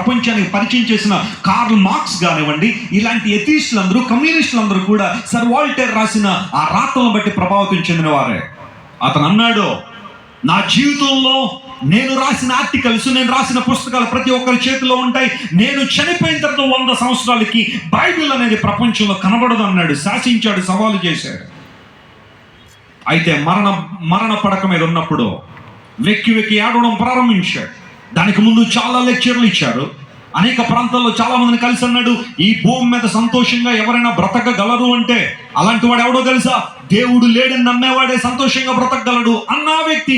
ప్రపంచానికి పరిచయం చేసిన కార్ల్ మార్క్స్ కానివ్వండి, ఇలాంటి ఎథీస్టులందరూ, కమ్యూనిస్టులందరూ కూడా సర్ వాల్టేర్ రాసిన ఆ రాతలను బట్టి ప్రభావితం చెందిన వారే. అతను అన్నాడు, నా జీవితంలో నేను రాసిన ఆర్టికల్స్, నేను రాసిన పుస్తకాలు ప్రతి ఒక్కరి చేతిలో ఉంటాయి. నేను చనిపోయిన తర్వాత 100 సంవత్సరాలకి బైబిల్ అనేది ప్రపంచంలో కనబడదు అన్నాడు. శాసించాడు, సవాలు చేశాడు. అయితే మరణ పడక మీద ఉన్నప్పుడు వెక్కి ఏడవడం ప్రారంభించాడు. దానికి ముందు చాలా లెక్చర్లు ఇచ్చారు. అనేక ప్రాంతాల్లో చాలా మందిని కలిసి అన్నాడు, ఈ భూమి మీద సంతోషంగా ఎవరైనా బ్రతకగలరు అంటే అలాంటి వాడు ఎవడో తెలుసా? దేవుడు లేడని నమ్మేవాడే సంతోషంగా బ్రతకగలడు అన్న వ్యక్తి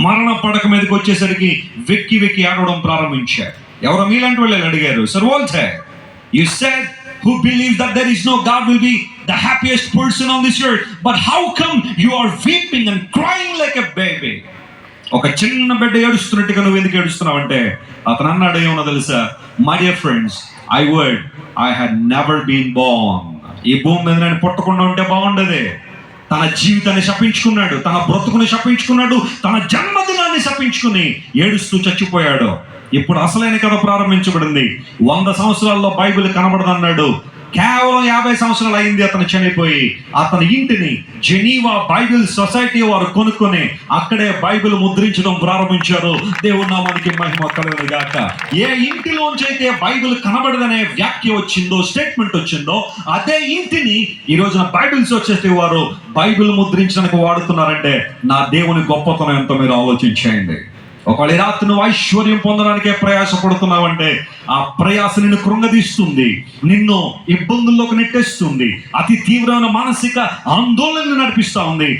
మరణ పడక మీదకి వచ్చేసరికి వెక్కి ఏడవడం ప్రారంభించాడు. ఎవరో మీలాంటి వాళ్ళు అడిగారు, sir Waltair, you said who believes that there is no God will be the happiest person on this earth, but how come you are weeping and crying like a baby? ఒక చిన్న బిడ్డ ఏడుస్తున్నట్టుగా నువ్వు ఎందుకు ఏడుస్తున్నావు అంటే అతను అన్నాడు, ఏమన్నా తెలుసా? My dear friends, I had never been born. ఈ భూమి మీద నేను పుట్టకుండా ఉంటే బాగుండేది. తన జీవితాన్ని శపించుకున్నాడు, తన బ్రతుకుని శపించుకున్నాడు, తన జన్మదినాన్ని శపించుకుని ఏడుస్తూ చచ్చిపోయాడు. ఇప్పుడు అసలైన కథ ప్రారంభించబడింది. 100 సంవత్సరాల్లో బైబిల్ కనబడదన్నాడు. కేవలం 50 సంవత్సరాలు అయింది అతను చనిపోయి. అతని ఇంటిని జెనీవా బైబిల్ సొసైటీ వారు కొనుక్కొని అక్కడే బైబిల్ ముద్రించడం ప్రారంభించారు. దేవుని నామానికి మహిమ కలుగును గాక. ఏ ఇంటిలోంచి అయితే బైబిల్ కనబడదనే వ్యాఖ్య వచ్చిందో, స్టేట్మెంట్ వచ్చిందో, అదే ఇంటిని ఈ రోజున బైబిల్ సొసైటీ వారు బైబిల్ ముద్రించడానికి వాడుతున్నారంటే నా దేవుని గొప్పతనం ఎంతో మీరు ఆలోచించేయండి. ఒకవేళ రాత్రి నువ్వు ఐశ్వర్యం పొందడానికే ప్రయాసపడుతున్నావంటే ఆ ప్రయాస నిన్ను కృంగదీస్తుంది, నిన్ను ఇబ్బందుల్లోకి నెట్టేస్తుంది, అతి తీవ్రమైన మానసిక ఆందోళన నడిపిస్తా ఉంది.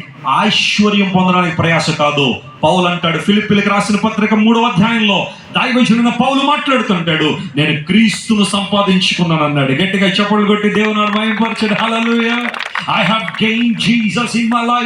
ఐశ్వర్యం పొందడానికి ప్రయాస కాదు. పౌలు అంటాడు, ఫిలిప్పీలకు రాసిన పత్రిక 3వ అధ్యాయంలో దైవజనుడైన పౌలు మాట్లాడుతుంటాడు, నేను క్రీస్తును సంపాదించుకున్నాను అన్నాడు. గట్టిగా చప్పట్లు కొట్టి దేవుని మహిమపరచండి. హల్లెలూయా. I have gained Jesus in my life.